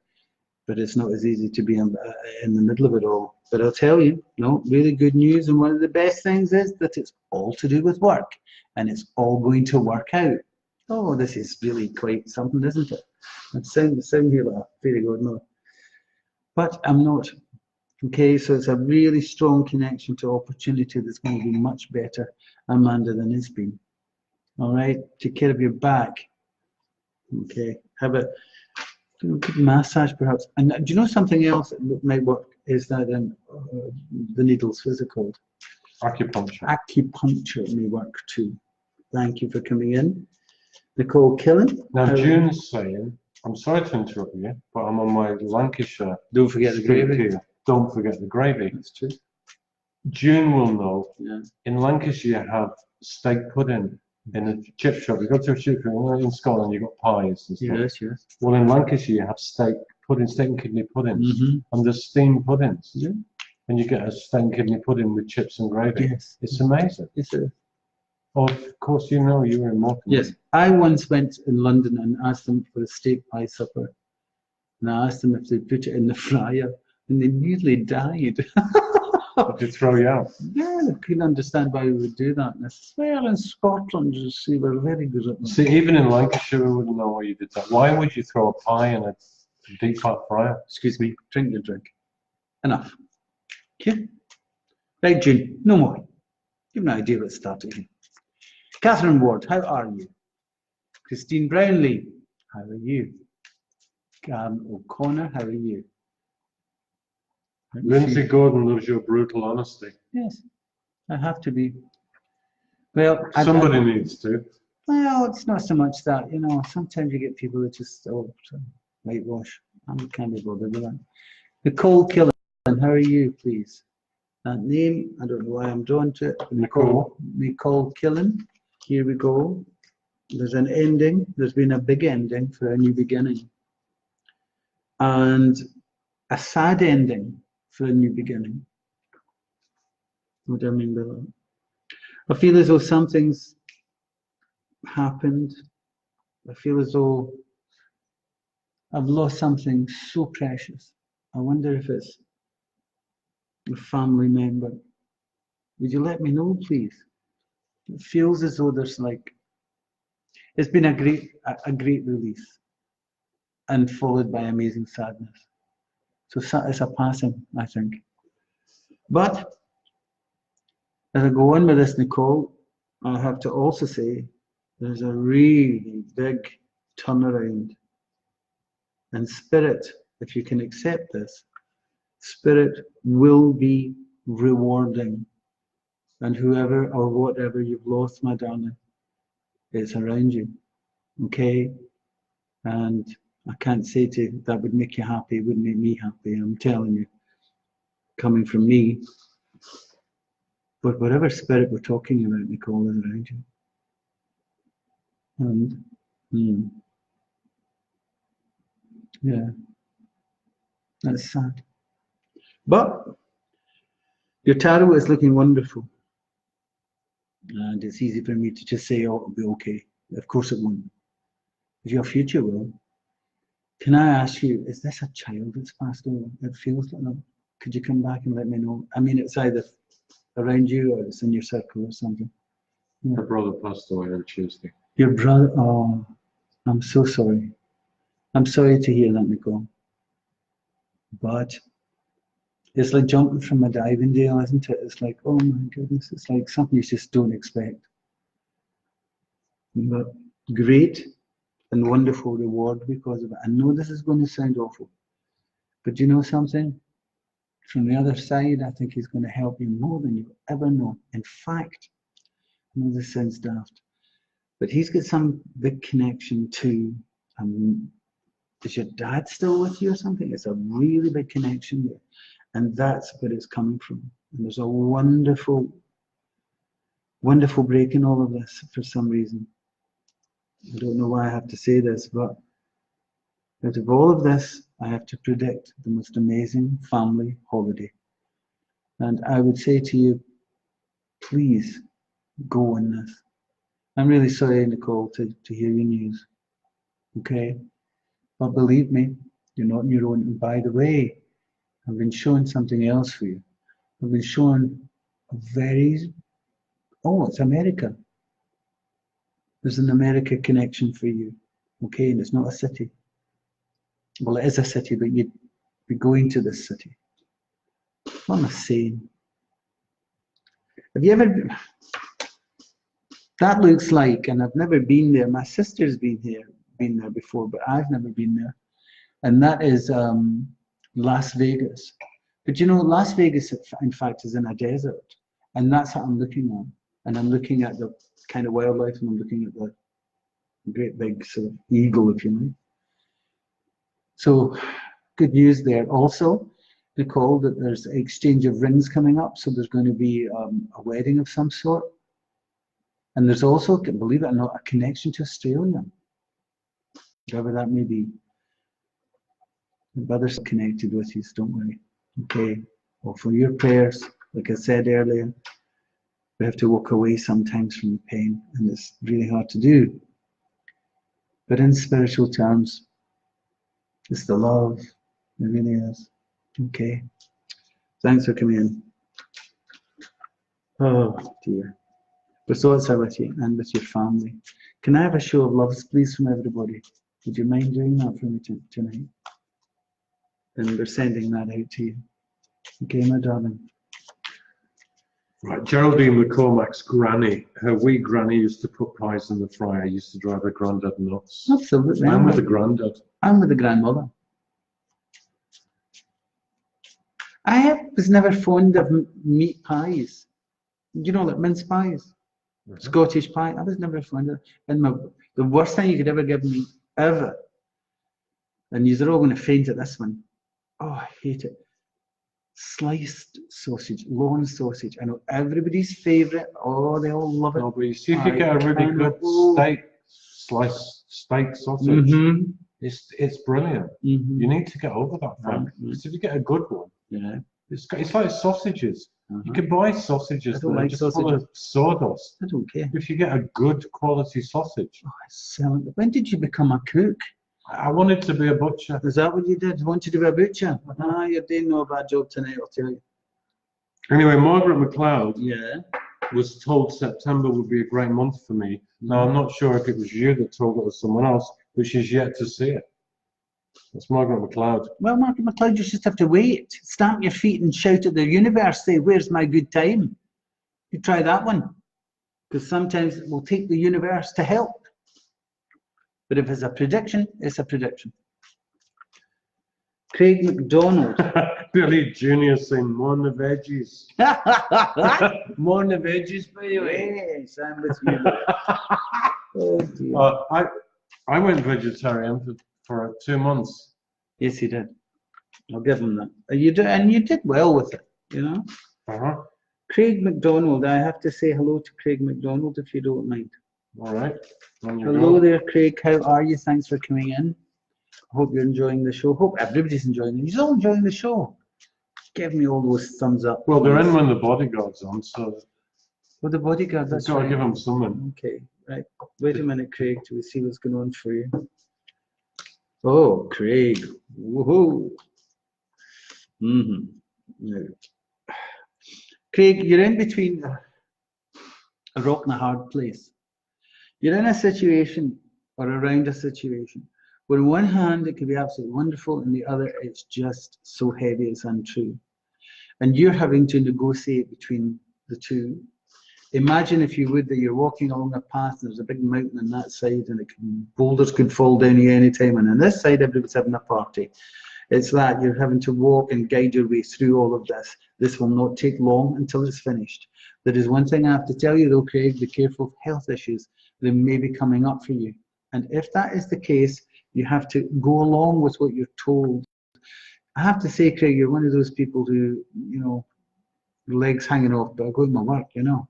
but it's not as easy to be in the middle of it all. But I'll tell you, no, really good news. And one of the best things is that it's all to do with work, and it's all going to work out. Oh, this is really quite something, isn't it? It sounds here like a fairy godmother. But I'm not. Okay, so it's a really strong connection to opportunity that's going to be much better, Amanda, than it's been. All right, take care of your back. Okay, have a good massage perhaps. And do you know something else that might work is that the needles, what's it called? Acupuncture. Acupuncture may work too. Thank you for coming in. Nicole Killen. Now, June's saying, I'm sorry to interrupt you, but I'm on my Lancashire. Don't forget the gravy. Here. Don't forget the gravy. That's true. June will know. Yeah. In Lancashire, you have steak pudding in a chip shop. You go to a chip shop, in Scotland, you've got pies and stuff. Yes, yes. Well, in Lancashire, you have steak pudding, steak and kidney puddings, and there's steamed puddings. Yeah. And you get a steak and kidney pudding with chips and gravy. Yes. It's amazing. Yes, sir. Oh, of course, you know you were in Morecambe. Yes. I once went in London and asked them for a steak pie supper. And I asked them if they'd put it in the fryer, and they nearly died. Did they throw you out? Yeah, I couldn't understand why we would do that. And I swear in Scotland, you see, we're very good at that. See, even in Lancashire, we wouldn't know why you did that. Why would you throw a pie in a deep fat fryer? Excuse me, drink your drink. Enough. Okay? Right, June, no more. You've no idea what's starting here. Catherine Ward, how are you? Christine Brownlee, how are you? O'Connor, how are you? Lindsay Gordon loves your brutal honesty. Yes, I have to be. Well, somebody needs to. Well, it's not so much that, you know, sometimes you get people that just whitewash. I can't be bothered with that. Nicole Killen, And how are you, please? That name, I don't know why I'm drawn to it. Nicole. Nicole Killen. Here we go. There's an ending. There's been a big ending for a new beginning. And a sad ending for a new beginning. What do I mean by that? I feel as though something's happened. I feel as though I've lost something so precious. I wonder if it's a family member. Would you let me know, please? It feels as though there's like, it's been a great release and followed by amazing sadness. So it's a passing, I think. But as I go on with this, Nicole, I have to also say there's a really big turnaround. And spirit, if you can accept this, spirit will be rewarding. And whoever or whatever you've lost, my darling, is around you. Okay? And I can't say to you that would make you happy, it wouldn't make me happy. I'm telling you, coming from me. But whatever spirit we're talking about, Nicole, is around you. And yeah, that's sad. But your tarot is looking wonderful. And it's easy for me to just say, oh, it'll be okay. Of course it won't. But your future will. Can I ask you, is this a child that's passed over? It feels like that. Could you come back and let me know? I mean, it's either around you or it's in your circle or something. Yeah. Her brother passed away on Tuesday. Your brother, oh, I'm so sorry. I'm sorry to hear that, Nicole. But it's like jumping from a diving dale, isn't it? It's like, oh my goodness, it's like something you just don't expect. But great and wonderful reward because of it. I know this is going to sound awful, but you know something? From the other side, I think he's going to help you more than you ever know. In fact, I know this sounds daft, but he's got some big connection to, is your dad still with you or something? It's a really big connection there. And that's where it's coming from. And there's a wonderful, wonderful break in all of this for some reason. I don't know why I have to say this, but out of all of this, I have to predict the most amazing family holiday. And I would say to you, please go on this. I'm really sorry, Nicole, to hear your news. Okay? But believe me, you're not on your own. And by the way, I've been showing something else for you. I've been showing a very, oh, it's America. There's an America connection for you. Okay? And it's not a city. Well, it is a city, but you'd be going to this city. What am I saying? Have you ever, that looks like, and I've never been there, my sister's been there before, but I've never been there. And that is Las Vegas. But you know, Las Vegas, in fact, is in a desert. And that's what I'm looking at. And I'm looking at the kind of wildlife, and I'm looking at the great big sort of eagle, if you like. So, good news there. Also, Nicole, that there's exchange of rings coming up. So there's going to be a wedding of some sort. And there's also, believe it or not, a connection to Australia. Whatever that may be. The brothers are connected with you, so don't worry. Okay. Well, for your prayers, like I said earlier, we have to walk away sometimes from the pain, and it's really hard to do. But in spiritual terms, it's the love. It really is. Okay. Thanks for coming in. Oh dear. But thoughts are with you and with your family. Can I have a show of loves, please, from everybody? Would you mind doing that for me tonight? And we're sending that out to you. Okay, my darling. Right, Geraldine McCormack's granny, her wee granny used to put pies in the fryer, used to drive her granddad nuts. Absolutely. I'm with the granddad. I'm with the grandmother. I was never fond of meat pies. You know, like mince pies, Scottish pie. I was never fond of it. And the worst thing you could ever give me, ever, and you're all going to faint at this one. Oh, I hate it. sliced sausage, lawn sausage. I know everybody's favourite. Oh, they all love it. No, but you see, if you get a really good sliced steak sausage, Mm-hmm. it's brilliant. Mm-hmm. You need to get over that fact. Because if you get a good one, Yeah. it's like sausages. You can buy sausages I that don't are like just full sausages. of sawdust. I don't care. If you get a good quality sausage, Oh, excellent. When did you become a cook? I wanted to be a butcher. Is that what you did? Wanted to be a butcher? Ah, you're doing no bad job tonight, I'll tell you. Anyway, Margaret MacLeod Yeah. was told September would be a great month for me. Now, I'm not sure if it was you that told it or someone else, but she's yet to see it. That's Margaret MacLeod. Well, Margaret MacLeod, you just have to wait. Stamp your feet and shout at the universe, say, where's my good time? You try that one. Because sometimes it will take the universe to help. But if it's a prediction, it's a prediction. Craig McDonald. Billy Jr. saying, more on the veggies. More on the veggies, by the way. Yes, I'm with you. Oh, dear. I went vegetarian for 2 months. Yes, he did. I'll give him that. You did, and you did well with it, you know. Craig McDonald. I have to say hello to Craig McDonald if you don't mind. All right. Hello there, Craig. How are you? Thanks for coming in. Hope you're enjoying the show. Hope everybody's enjoying it. You're all enjoying the show. Give me all those thumbs up. Well, they're in when the bodyguard's on, so. Well, the bodyguard, that's got to right. give them something. Okay, right. Wait a minute, Craig, till we see what's going on for you. Oh, Craig. Woohoo. No. Craig, you're in between a rock and a hard place. You're in a situation or around a situation where on one hand it could be absolutely wonderful and the other it's just so heavy it's untrue. And you're having to negotiate between the two. Imagine, if you would, that you're walking along a path and there's a big mountain on that side and boulders could fall down you any time, and on this side everybody's having a party. It's that you're having to walk and guide your way through all of this. This will not take long until it's finished. There is one thing I have to tell you though, Craig, be careful of health issues that may be coming up for you. And if that is the case, you have to go along with what you're told. I have to say, Craig, you're one of those people who, you know, legs hanging off, but I go to my work, you know.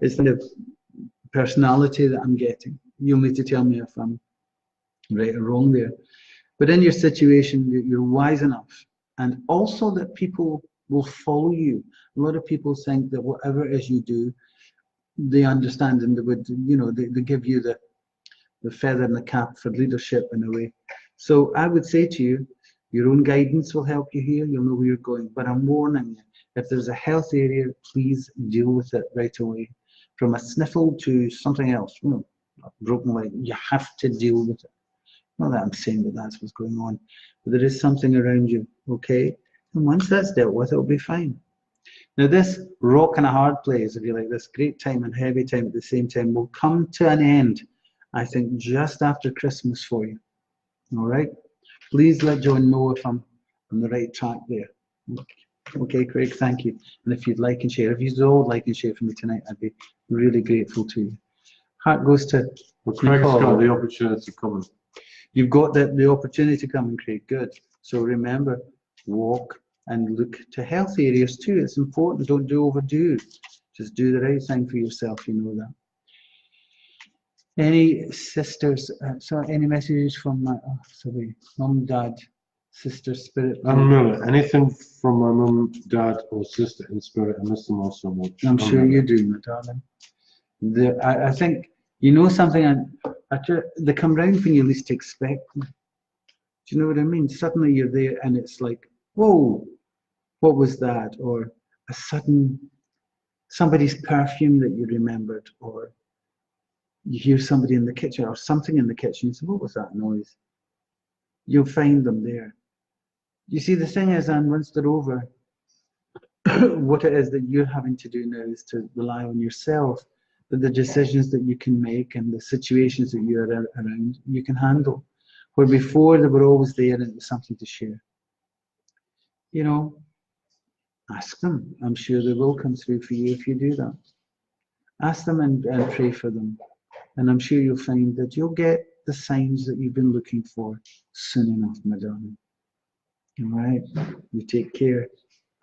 It's the personality that I'm getting. You'll need to tell me if I'm right or wrong there. But in your situation, you're wise enough. And also that people will follow you. A lot of people think that whatever it is you do, they understand and they would, you know, they give you the feather in the cap for leadership in a way. So I would say to you, your own guidance will help you here. You'll know where you're going. But I'm warning you, if there's a health area, please deal with it right away. From a sniffle to something else, you know, a broken leg, you have to deal with it. Not that I'm saying that that's what's going on, but there is something around you, okay? And once that's dealt with, it'll be fine. Now this rock and a hard place, if you like, this great time and heavy time at the same time will come to an end, I think, just after Christmas for you, all right? Please let John know if I'm on the right track there. Okay, Craig, thank you. And if you'd like and share, if you'd all like and share for me tonight, I'd be really grateful to you. Heart goes to Well, Craig's got the opportunity coming. You've got the opportunity coming, Craig. Good. So remember, walk and look to health areas too. It's important. Don't overdo. Just do the right thing for yourself. You know that. Any sisters? Any messages from my mum, dad, sister, spirit? Anything from my mum, dad, or sister in spirit? I miss them all so much. I'm sure you do, my darling. I think you know something. They come round when you least expect them. Do you know what I mean? Suddenly you're there and it's like, whoa, what was that? Or a sudden, somebody's perfume that you remembered, or you hear somebody in the kitchen or something in the kitchen. You say, what was that noise? You'll find them there. You see, the thing is, and once they're over, what it is that you're having to do now is to rely on yourself, that the decisions that you can make and the situations that you're around, you can handle. Where before they were always there and it was something to share. You know, ask them. I'm sure they will come through for you if you do that. Ask them and pray for them. And I'm sure you'll find that you'll get the signs that you've been looking for soon enough, my darling. All right? You take care.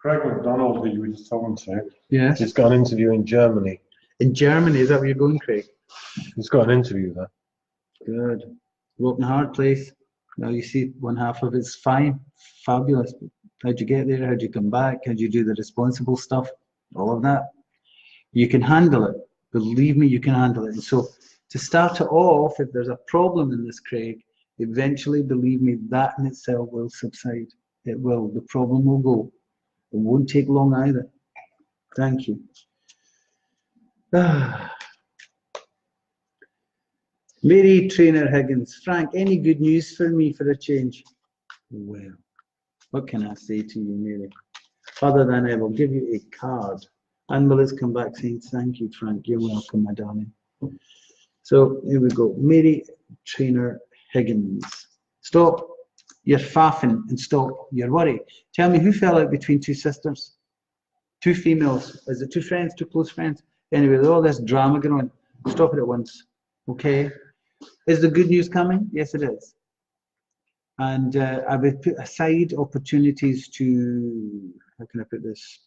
Craig McDonald, who you were just talking to, Yes. he's got an interview in Germany. In Germany, is that where you're going, Craig? He's got an interview there. Good. Broken Heart place. Now you see one half of it's fine. Fabulous. How'd you get there? How'd you come back? How'd you do the responsible stuff? All of that. You can handle it. Believe me, you can handle it. And so to start it off, if there's a problem in this, Craig, eventually, believe me, that in itself will subside. It will. The problem will go. It won't take long either. Thank you. Mary Trainer Higgins. Frank, any good news for me for a change? Well, what can I say to you, Mary? Other than I will give you a card. And Melissa's come back saying, thank you, Frank. You're welcome, my darling. So here we go. Mary Trainer Higgins. Stop your faffing and stop your worry. Tell me, who fell out between two sisters? Two females. Is it two friends, two close friends? Anyway, there's all this drama going on. Stop it at once. Okay? Is the good news coming? Yes, it is. And I would put aside opportunities to, how can I put this?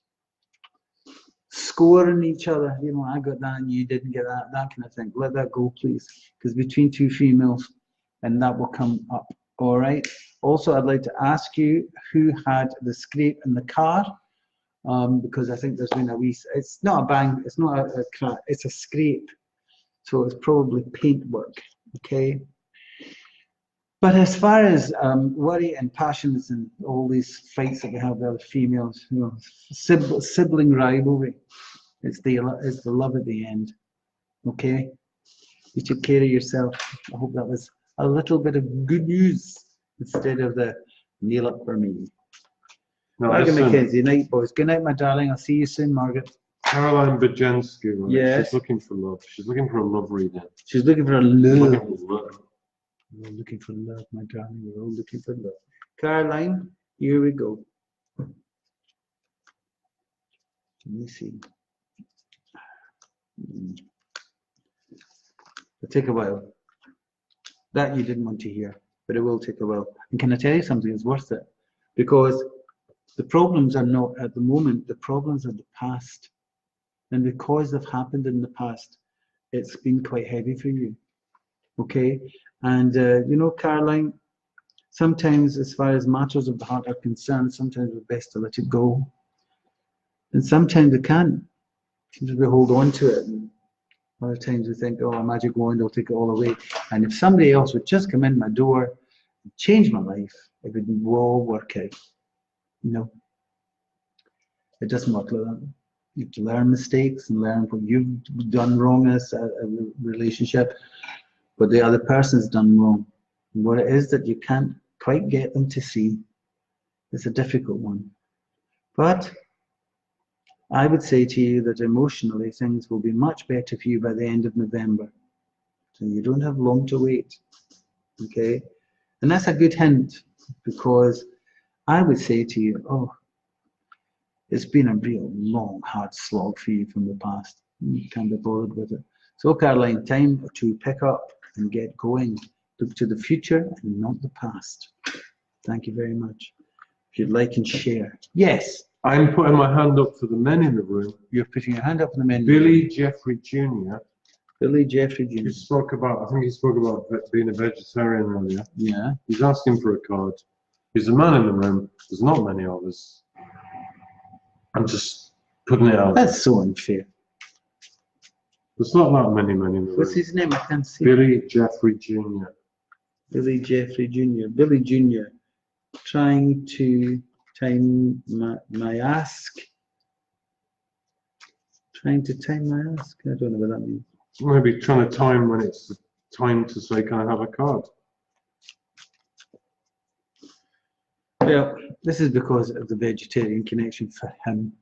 Scoring each other. You know, I got that and you didn't get that, that kind of thing. Let that go, please. Because between two females, and that will come up. All right. Also, I'd like to ask you who had the scrape in the car, because I think there's been a wee, it's not a bang, it's not a crack, it's a scrape. So it's probably paintwork. Okay. But as far as worry and passions and all these fights that we have with other females, you know, sibling rivalry, it's the love at the end. Okay, you took care of yourself. I hope that was a little bit of good news instead of the kneel up for me. No, Margaret listen, Mackenzie, night boys. Good night, my darling. I'll see you soon, Margaret. Caroline Bajensky, right? Yes. She's looking for love. She's looking for a love reading. She's looking for a She's love. looking for love. We're all looking for love, my darling. We're all looking for love. Caroline, here we go. Let me see. It'll take a while. That you didn't want to hear, but it will take a while. And can I tell you something? It's worth it. Because the problems are not at the moment, the problems are the past. And because they've happened in the past, it's been quite heavy for you. Okay? And, you know, Caroline, sometimes as far as matters of the heart are concerned, sometimes we're best to let it go. And sometimes we can't. Sometimes we hold on to it. And other times we think, oh, a magic wand will take it all away. And if somebody else would just come in my door and change my life, it would all work out. No. It doesn't work like that. You have to learn mistakes and learn what you've done wrong as a relationship. What the other person's done wrong. And what it is that you can't quite get them to see is a difficult one. But I would say to you that emotionally things will be much better for you by the end of November. So you don't have long to wait. Okay? And that's a good hint, because I would say to you, oh, it's been a real long, hard slog for you from the past. You can't be bothered with it. So Caroline, time to pick up and get going. Look to the future and not the past. Thank you very much. If you'd like and share. Yes. I'm putting my hand up for the men in the room. You're putting your hand up in the menu. Billy Jeffrey Jr. Billy Jeffrey Jr. He spoke about, I think he spoke about being a vegetarian earlier. Yeah. He's asking for a card. He's a man in the room. There's not many of us. I'm just putting it out. That's so unfair. There's not that many men in the room. What's his name? I can't see. Billy Jeffrey Jr. Billy Jeffrey Jr. Billy Jr. Trying to time my ask. Trying to time my ask. I don't know what that means. Maybe trying to time when it's the time to say, can I have a card? Well, this is because of the vegetarian connection for him.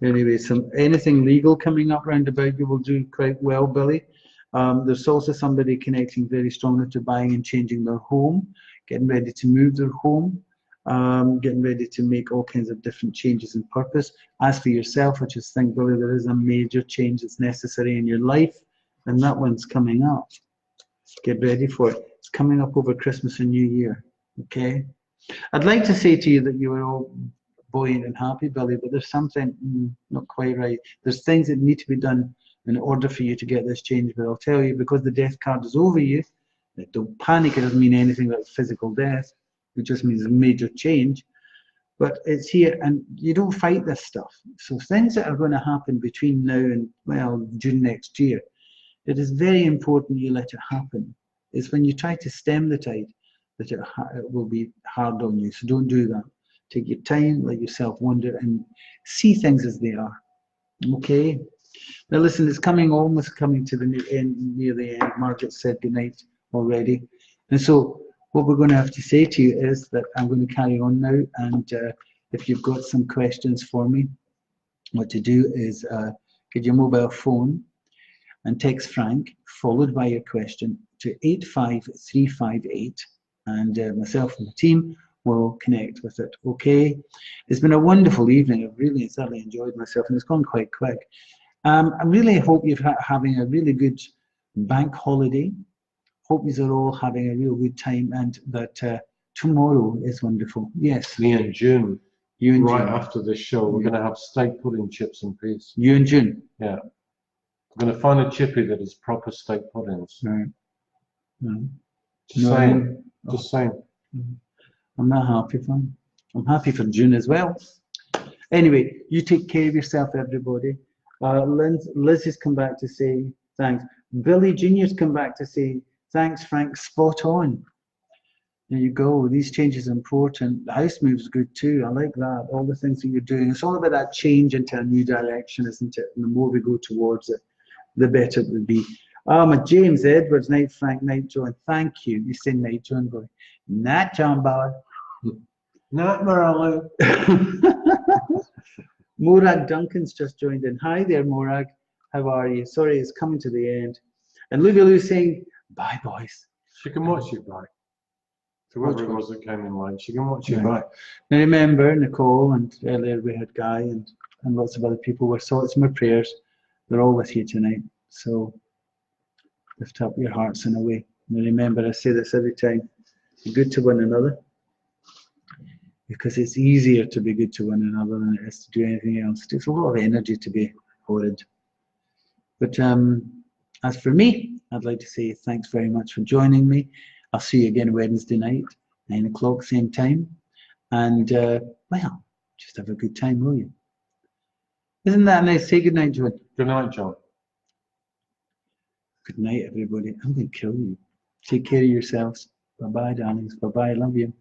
Anyway, anything legal coming up round about you will do quite well, Billy. There's also somebody connecting very strongly to buying and changing their home, getting ready to move their home, getting ready to make all kinds of different changes in purpose. As for yourself, I just think, Billy, there is a major change that's necessary in your life, and that one's coming up. Get ready for it. It's coming up over Christmas and New Year, okay? I'd like to say to you that you were all buoyant and happy, Billy, but there's something not quite right. There's things that need to be done in order for you to get this change. But I'll tell you, because the death card is over you, don't panic. It doesn't mean anything like physical death. It just means a major change. But it's here, and you don't fight this stuff. So things that are going to happen between now and, well, June next year, it is very important you let it happen. It's when you try to stem the tide that it will be hard on you. So don't do that. Take your time, let yourself wander, and see things as they are. Okay? Now listen, it's almost coming to the near the end. Margaret said goodnight already. And so what we're going to have to say to you is that I'm going to carry on now, and if you've got some questions for me, what to do is get your mobile phone and text Frank, followed by your question, to 85358, and myself and the team will connect with it. Okay? It's been a wonderful evening. I've really thoroughly enjoyed myself, and it's gone quite quick. I really hope you're having a really good bank holiday. Hope you're all having a real good time, and that tomorrow is wonderful. Yes. Me and June, You and right June. after this show, we're going to have steak pudding, chips and peas. You and June. Yeah. I'm going to find a chippy that is proper steak puddings. Right. No. Just No, saying. no. Just saying. I'm not happy for him. I'm happy for June as well. Anyway, you take care of yourself, everybody. Liz has come back to say thanks. Billy Jr.'s come back to say thanks, Frank. Spot on. There you go. These changes are important. The house move's good too. I like that. All the things that you're doing. It's all about that change into a new direction, isn't it? And the more we go towards it, the better it will be. My James Edwards, night Frank, night John. Thank you. You say night John, boy. Night John, boy. Not Marlo. Morag Duncan's just joined in. Hi there, Morag. How are you? Sorry, it's coming to the end. And Lou's saying, bye, boys. She can watch it back. Whoever it was that came in late, she can watch it back. Now remember, Nicole, and earlier we had Guy and lots of other people. We're thoughts and my prayers. They're all with you tonight. So lift up your hearts in a way. And remember, I say this every time, be good to one another. Because it's easier to be good to one another than it is to do anything else. It takes a lot of energy to be horrid. But as for me, I'd like to say thanks very much for joining me. I'll see you again Wednesday night, 9 o'clock, same time. And, well, just have a good time, will you? Isn't that nice? Say good night, John. Good night, John. Good night, everybody. I'm going to kill you. Take care of yourselves. Bye-bye, darlings. Bye-bye. Love you.